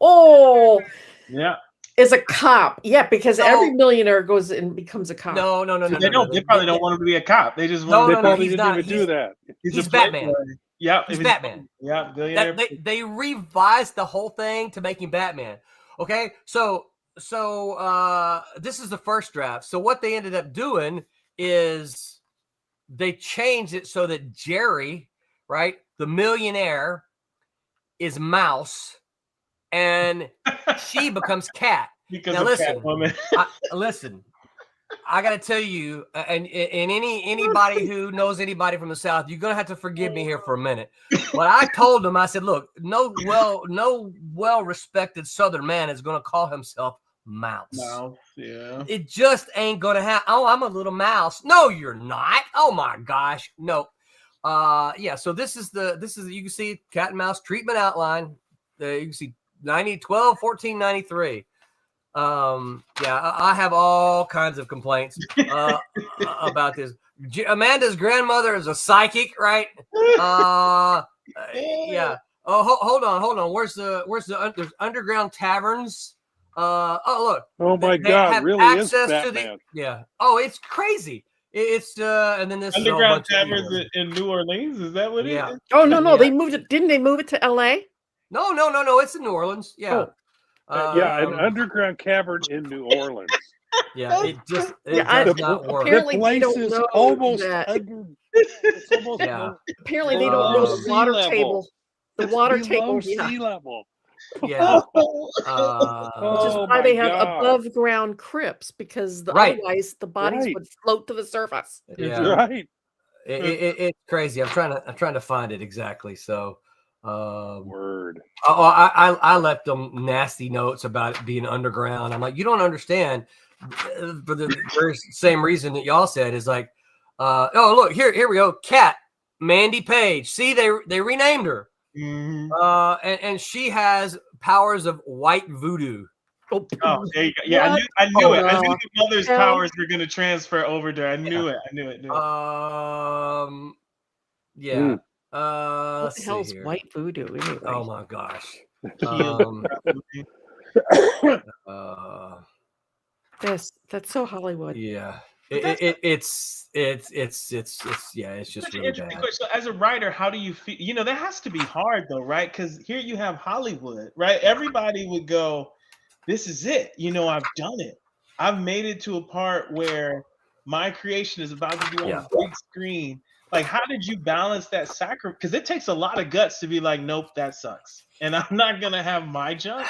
Oh, yeah. Is a cop. Yeah, because every millionaire goes and becomes a cop. No. They probably don't want him to be a cop. They just want. They probably didn't even do that. He's Batman. Yeah, he's Batman. Yeah, they revised the whole thing to make him Batman. Okay, so this is the first draft. So what they ended up doing is they changed it so that Jerry, right, the millionaire, is Mouse, and she becomes Cat. Because now listen, listen. I got to tell you, and anybody who knows anybody from the South, you're gonna have to forgive me here for a minute. But I told them, I said, look, no well-respected Southern man is gonna call himself Mouse. Yeah. It just ain't gonna happen. Oh, I'm a little mouse. No, you're not. Oh my gosh, no. Yeah. So this is you can see cat and mouse treatment outline. You can see 12, 14, 93. Yeah, I have all kinds of complaints about this. Amanda's grandmother is a psychic, right? Yeah. Oh, hold on. Where's there's underground taverns? Oh look. Oh my God! Really is Batman. Yeah. Oh, it's crazy. It's and then this underground taverns in New Orleans. Is that what it is? Oh no, they moved it. Didn't they move it to L.A.? No. It's in New Orleans. Yeah. An underground cavern in New Orleans. Yeah, it does not work. Apparently the place is almost apparently they don't know the water table. The water table, sea level. Yeah, which is why they have above ground crypts, because otherwise the bodies would float to the surface. Yeah, right. It's crazy. I'm trying to find it exactly. So. Word. I left them nasty notes about it being underground. I'm like, you don't understand, for the very same reason that y'all said is like, oh look, here we go, Cat Mandy Page. See, they renamed her, and she has powers of white voodoo. Oh, there you go. Yeah, I knew it. I knew the mother's powers were going to transfer over to her. I knew it. Yeah. What the hell is white voodoo anyway? Oh my gosh. That's so Hollywood. Yeah. It's just really bad. So as a writer, how do you feel? That has to be hard though, right? Because here you have Hollywood, right? Everybody would go, this is it. I've done it. I've made it to a part where my creation is about to be on a big screen. Like, how did you balance that sacrifice? Because it takes a lot of guts to be like, nope, that sucks, and I'm not gonna have my junk.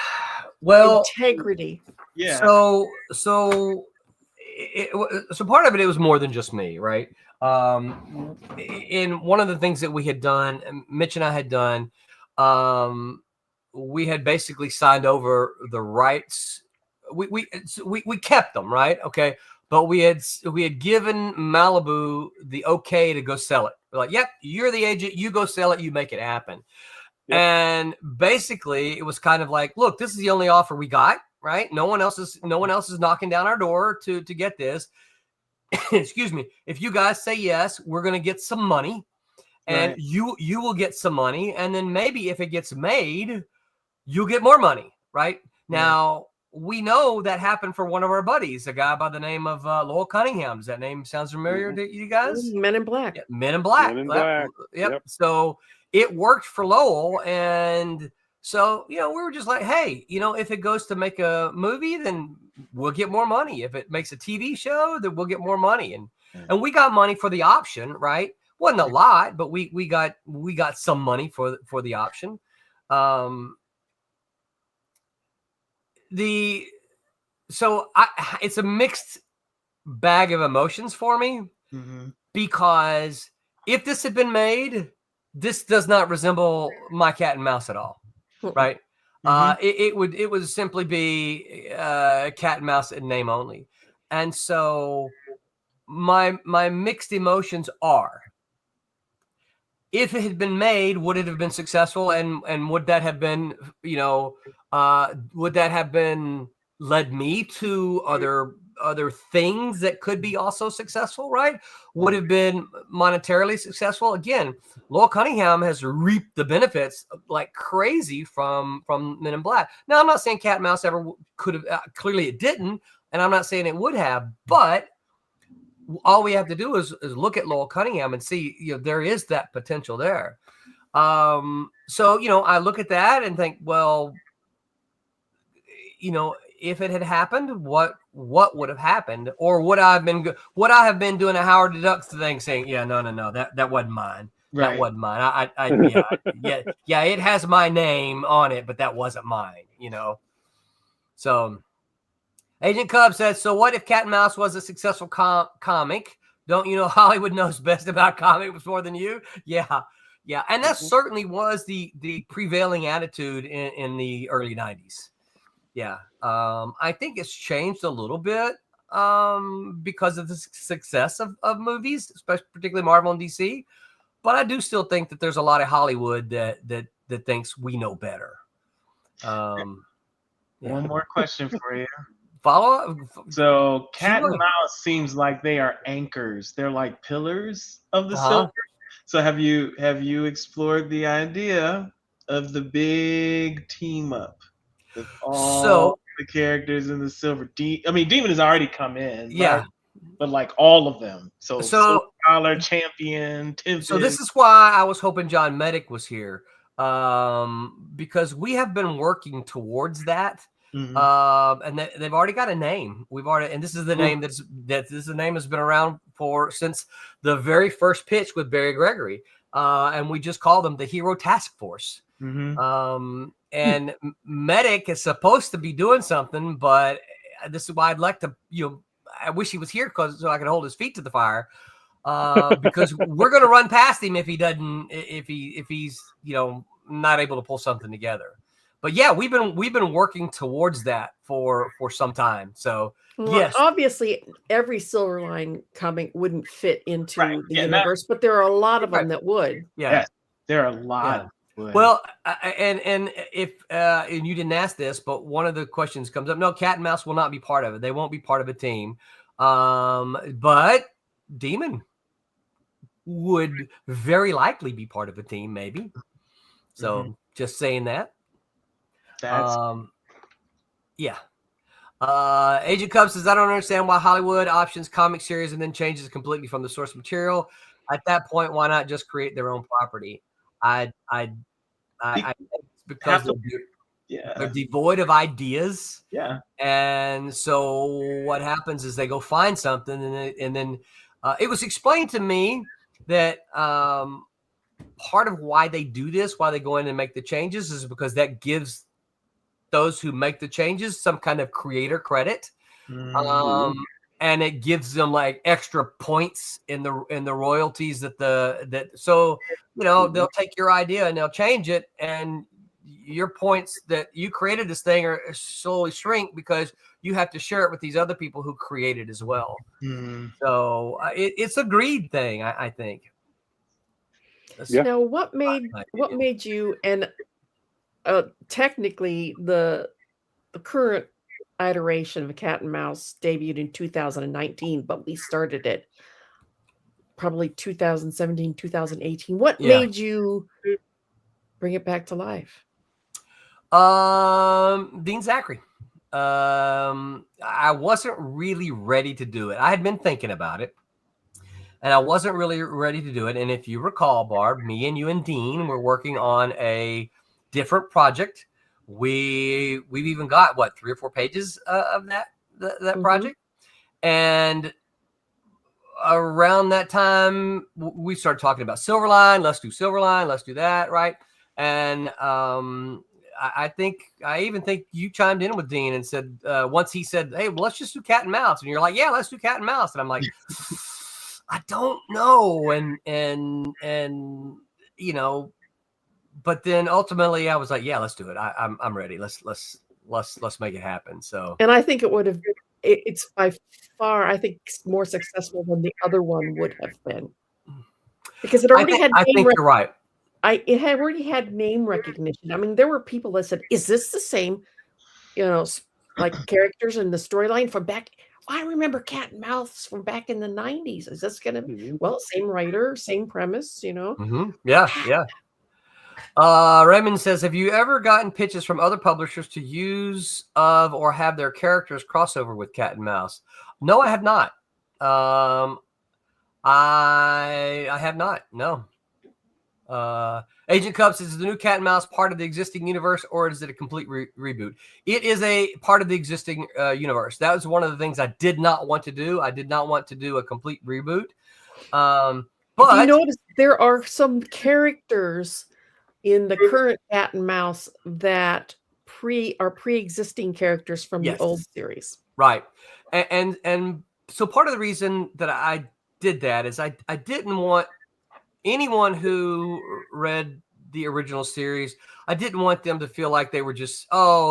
Well, integrity. Yeah. So part of it was more than just me, right? In one of the things that we had done, Mitch and I had done, we had basically signed over the rights. We kept them, right? Okay. But we had given Malibu the okay to go sell it. We're like, yep, you're the agent. You go sell it. You make it happen. Yep. And basically, it was kind of like, look, this is the only offer we got, right? No one else is knocking down our door to get this. excuse me, if you guys say yes, we're going to get some money, and Right. you will get some money, and then maybe if it gets made, you'll get more money, right? Now, we know that happened for one of our buddies, a guy by the name of Lowell Cunningham. Does that name sounds familiar to you guys? Men in Black. Yeah, Men in Black. Men in Black. Yep. Yep. So it worked for Lowell, and so we were just like, hey, if it goes to make a movie, then we'll get more money. If it makes a TV show, then we'll get more money, and we got money for the option, right? Wasn't a lot, but we got some money for the option. It's a mixed bag of emotions for me, because if this had been made, this does not resemble My Cat and Mouse at all, right? It would simply be Cat and Mouse in name only, and so my mixed emotions are: if it had been made, would it have been successful, and would that have been led me to other things that could be also successful, right? Would have been monetarily successful. Again, Lowell Cunningham has reaped the benefits like crazy from Men in Black. Now, I'm not saying Cat and Mouse ever could have. Clearly, it didn't, and I'm not saying it would have. But all we have to do is look at Lowell Cunningham and see, there is that potential there. So I look at that and think, well, if it had happened, what would have happened? Or would I have been doing a Howard the Duck thing, saying, yeah, no, that wasn't mine. Right. That wasn't mine. Yeah, it has my name on it, but that wasn't mine, So Agent Cub says, so what if Cat and Mouse was a successful comic? Don't you know Hollywood knows best about comics more than you? Yeah. And that certainly was the prevailing attitude in the early 90s. Yeah. I think it's changed a little bit because of the success of movies, especially particularly Marvel and DC. But I do still think that there's a lot of Hollywood that thinks we know better. One more question for you. Follow up. So Cat and Mouse seems like they are anchors. They're like pillars of the silver. So have you explored the idea of the big team up with all the characters in the silver? Demon has already come in. Yeah. But like all of them. So Scholar, Champion, Tempest. So this is why I was hoping John Medic was here. Because we have been working towards that. And they've already got a name. And this is the name this is the name has been around since the very first pitch with Barry Gregory. And we just call them the Hero Task Force. And Medic is supposed to be doing something, but this is why I'd like to, I wish he was here so I could hold his feet to the fire. Because we're going to run past him if he's not able to pull something together. But yeah, we've been working towards that for some time. So yes, obviously every Silverline comic wouldn't fit into the universe, but there are a lot of them that would. Yeah, yes, there are a lot. Yeah. Well, and if and you didn't ask this, but one of the questions comes up. No, Cat and Mouse will not be part of it. They won't be part of a team. But Demon would very likely be part of a team, maybe. So just saying that. Agent Cub says, I don't understand why Hollywood options comic series and then changes completely from the source material. At that point, why not just create their own property? I think it's because they're devoid of ideas. Yeah. And so what happens is they go find something, and then it was explained to me that part of why they do this, why they go in and make the changes, is because that gives those who make the changes some kind of creator credit, and it gives them like extra points in the royalties so they'll take your idea and they'll change it, and your points that you created this thing are slowly shrink because you have to share it with these other people who created as well. So it's a greed thing, I think. Now, what made you, and technically the current iteration of Cat and Mouse debuted in 2019, but we started it probably 2017, 2018. What made you bring it back to life? Dean Zachary. I wasn't really ready to do it. I had been thinking about it, and I wasn't really ready to do it. And if you recall, Barb, me and you and Dean were working on a different project. We've even got 3 or 4 pages of that project, and around that time we started talking about Silverline. Let's do Silverline. Let's do that, right? And I even think you chimed in with Dean and said, once he said, hey, well, let's just do Cat and Mouse. And you're like, yeah, let's do Cat and Mouse. And I'm like, I don't know. And, you know, but then ultimately I was like, yeah, let's do it. I'm ready. Let's make it happen. So, and I think it would have, it's by far, I think, more successful than the other one would have been, because it already had. I think you're right. It had already had name recognition. I mean, there were people that said, "Is this the same, like characters in the storyline from back?" I remember Cat and Mouse from back in the 90s. Is this gonna be same writer, same premise? Yeah. Raymond says, have you ever gotten pitches from other publishers to use of or have their characters crossover with Cat and Mouse? No, I have not. I have not. No. Agent Cub says, is the new Cat and Mouse part of the existing universe, or is it a complete reboot? It is a part of the existing universe. That was one of the things I did not want to do. I did not want to do a complete reboot. But you notice there are some characters in the current Cat and Mouse that are pre-existing characters from the old series. Right. And so part of the reason that I did that is I didn't want anyone who read the original series, I didn't want them to feel like they were just,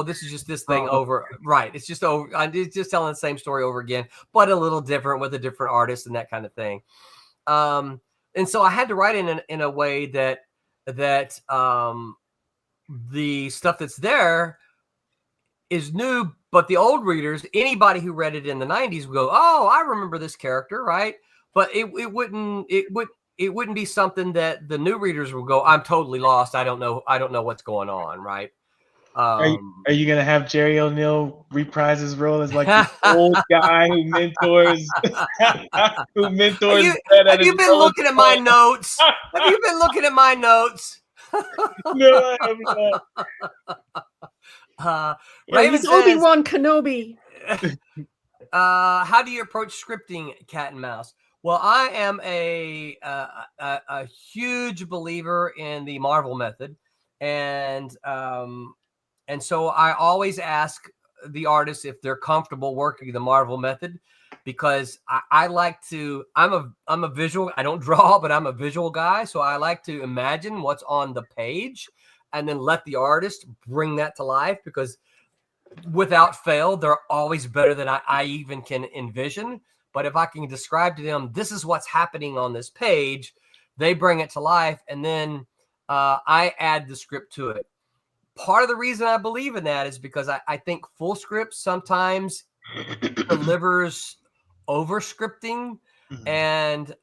this is just this thing over. Right. It's just over. It's just telling the same story over again, but a little different with a different artist and that kind of thing. And so I had to write in a way that the stuff that's there is new, but the old readers, anybody who read it in the 90s would go, I remember this character, right? But it wouldn't be something that the new readers will go, I'm totally lost. I don't know what's going on, right? Are you gonna have Jerry O'Neill reprise his role as like the old guy who mentors? Have you been looking at my notes? Have you been looking at my notes? No, I have not. Raven says, Obi-Wan Kenobi. How do you approach scripting Cat and Mouse? Well, I am a huge believer in the Marvel method, and so I always ask the artists if they're comfortable working the Marvel method, because I like to. I'm a visual. I don't draw, but I'm a visual guy, so I like to imagine what's on the page, and then let the artist bring that to life, because without fail, they're always better than I even can envision. But if I can describe to them, this is what's happening on this page, they bring it to life, and then I add the script to it. Part of the reason I believe in that is because I think full script sometimes delivers over scripting. And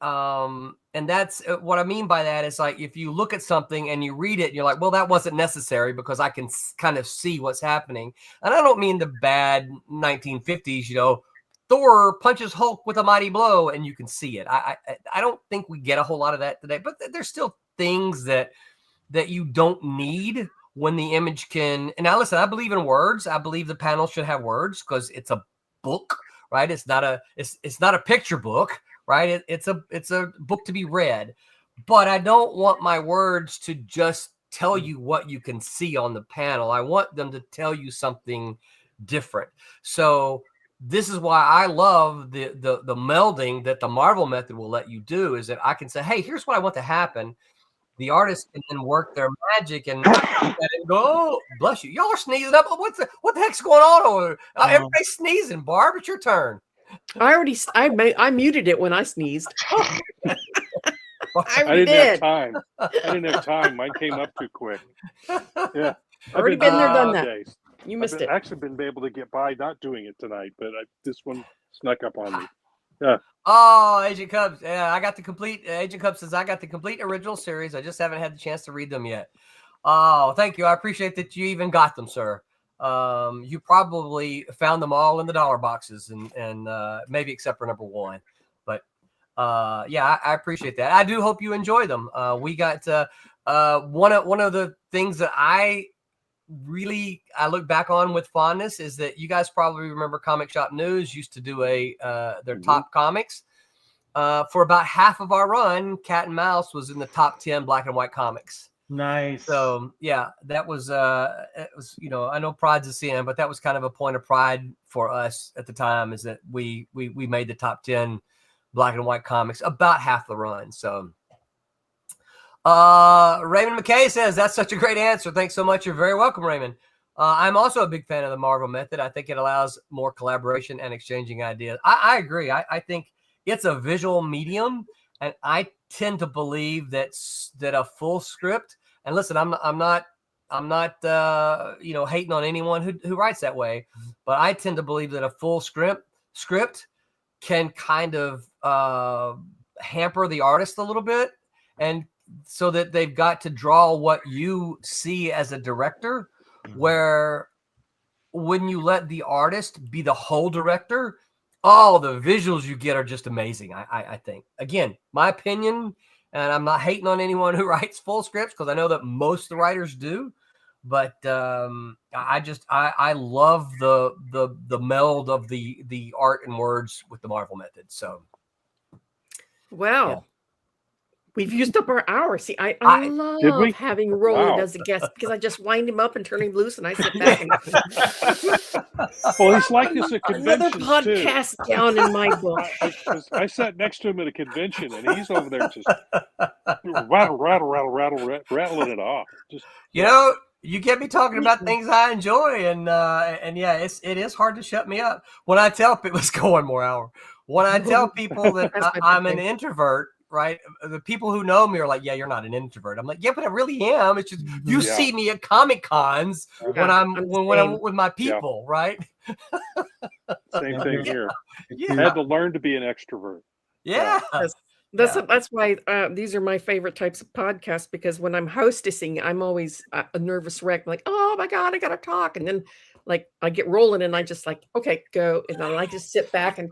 that's what I mean by that is, like, if you look at something and you read it and you're like, well, that wasn't necessary because I can kind of see what's happening. And I don't mean the bad 1950s, Thor punches Hulk with a mighty blow and you can see it. I don't think we get a whole lot of that today, but there's still things that you don't need when the image can. And now listen, I believe in words. I believe the panel should have words because it's a book, right? It's not a picture book, right? It's a book to be read, but I don't want my words to just tell you what you can see on the panel. I want them to tell you something different. So this is why I love the melding that the Marvel method will let you do, is that I can say, hey, here's what I want to happen. The artist can then work their magic and go, oh, bless you. Y'all are sneezing up. What the heck's going on over there? Everybody's sneezing. Barb, it's your turn. I muted it when I sneezed. I didn't have time. Mine came up too quick. Yeah. Already been there, done that. Days. You missed it. I've actually been able to get by not doing it tonight, but this one snuck up on me. Yeah. Oh, Agent Cubs. Yeah, I got the complete. Agent Cubs says I got the complete original series. I just haven't had the chance to read them yet. Oh, thank you. I appreciate that you even got them, sir. You probably found them all in the dollar boxes, and maybe except for number 1. But yeah, I appreciate that. I do hope you enjoy them. We got one of the things that I look back on with fondness is that you guys probably remember Comic Shop News used to do their top comics. For about half of our run, Cat and Mouse was in the top 10 black and white comics. Nice. So yeah, that was it was, I know pride's a sin, but that was kind of a point of pride for us at the time, is that we made the top 10 black and white comics about half the run. So Raymond McKay says, that's such a great answer. Thanks so much. You're very welcome, Raymond. I'm also a big fan of the Marvel method. I think it allows more collaboration and exchanging ideas. I agree. I think it's a visual medium, and I tend to believe that a full script, and listen, I'm not hating on anyone who writes that way, but I tend to believe that a full script can kind of hamper the artist a little bit, and so that they've got to draw what you see as a director, where when you let the artist be the whole director, all the visuals you get are just amazing. I think, again, my opinion, and I'm not hating on anyone who writes full scripts, because I know that most of the writers do, but I love the meld of the art and words with the Marvel method. So, Well, yeah. We've used up our hour. See, I Did love we? having Roland Wow. as a guest, because I just wind him up and turn him loose, and I sit back and Well, he's like this at another conventions podcast down in my book. I sat next to him at a convention, and he's over there just rattling it off. Just you get me talking about things I enjoy, and yeah, it is hard to shut me up. When I tell people, let's go one more hour. When I tell people that I'm an introvert, right? The people who know me are like, yeah, you're not an introvert. I'm like, yeah, but I really am. It's just you see me at Comic Cons when I'm with my people, right? Same thing here. Yeah. I had to learn to be an extrovert. Yeah. That's why these are my favorite types of podcasts, because when I'm hostessing, I'm always a nervous wreck. I'm like, oh my God, I got to talk. And then like I get rolling and I just like, okay, go. And then I just sit back and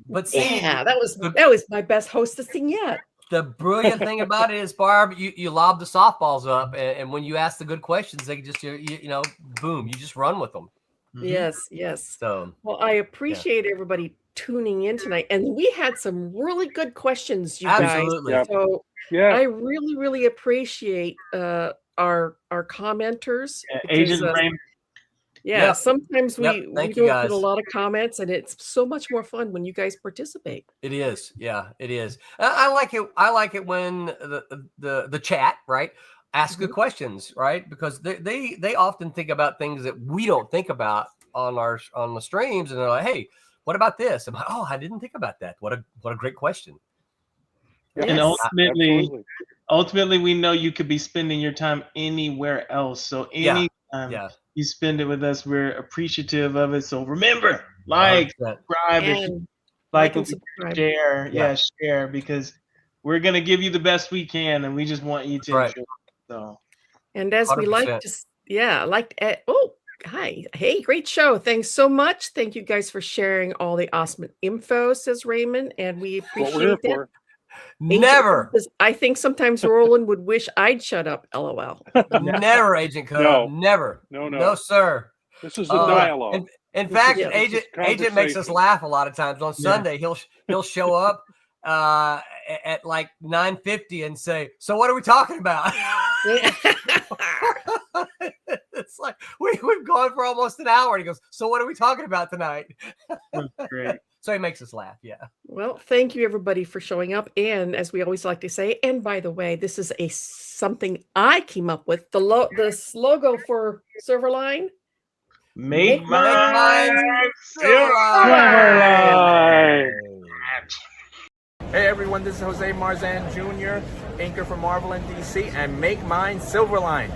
but see, that was my best hostessing yet. The brilliant thing about it is, Barb, you lob the softballs up, and when you ask the good questions, they just boom, you just run with them. Yes. So, well, I appreciate everybody tuning in tonight, and we had some really good questions, you absolutely. guys. So Yeah. I really, really appreciate our commenters. Agent Raymond. Yeah, sometimes we don't Thank you, guys. get a lot of comments, and it's so much more fun when you guys participate. It is. Yeah, it is. I like it. I like it when the chat, right, ask good questions, right? Because they often think about things that we don't think about on the streams, and they're like, hey, what about this? I'm like, oh, I didn't think about that. What a great question. Yes. And ultimately, we know you could be spending your time anywhere else. So anytime you spend it with us, we're appreciative of it. So remember, subscribe, share. Yeah, share, because we're gonna give you the best we can, and we just want you to enjoy it. So, and as 100%. We like to, hi, hey, great show. Thanks so much. Thank you guys for sharing all the awesome info, says Raymond, and we appreciate it. Never. I think sometimes Roland would wish I'd shut up. LOL. Never, Agent Code. No. Never. No, sir. This is a dialogue. In fact, Agent makes us laugh a lot of times. On Sunday, he'll show up at like 9:50 and say, "So what are we talking about?" It's like we've gone for almost an hour. And he goes, "So what are we talking about tonight?" That's great. So he makes us laugh. Yeah. Well, thank you everybody for showing up. And as we always like to say, and by the way, this is something I came up with. This logo for Silverline. Make mine Silverline. Hey everyone, this is Jose Marzan Jr., anchor for Marvel and DC, and make mine Silverline.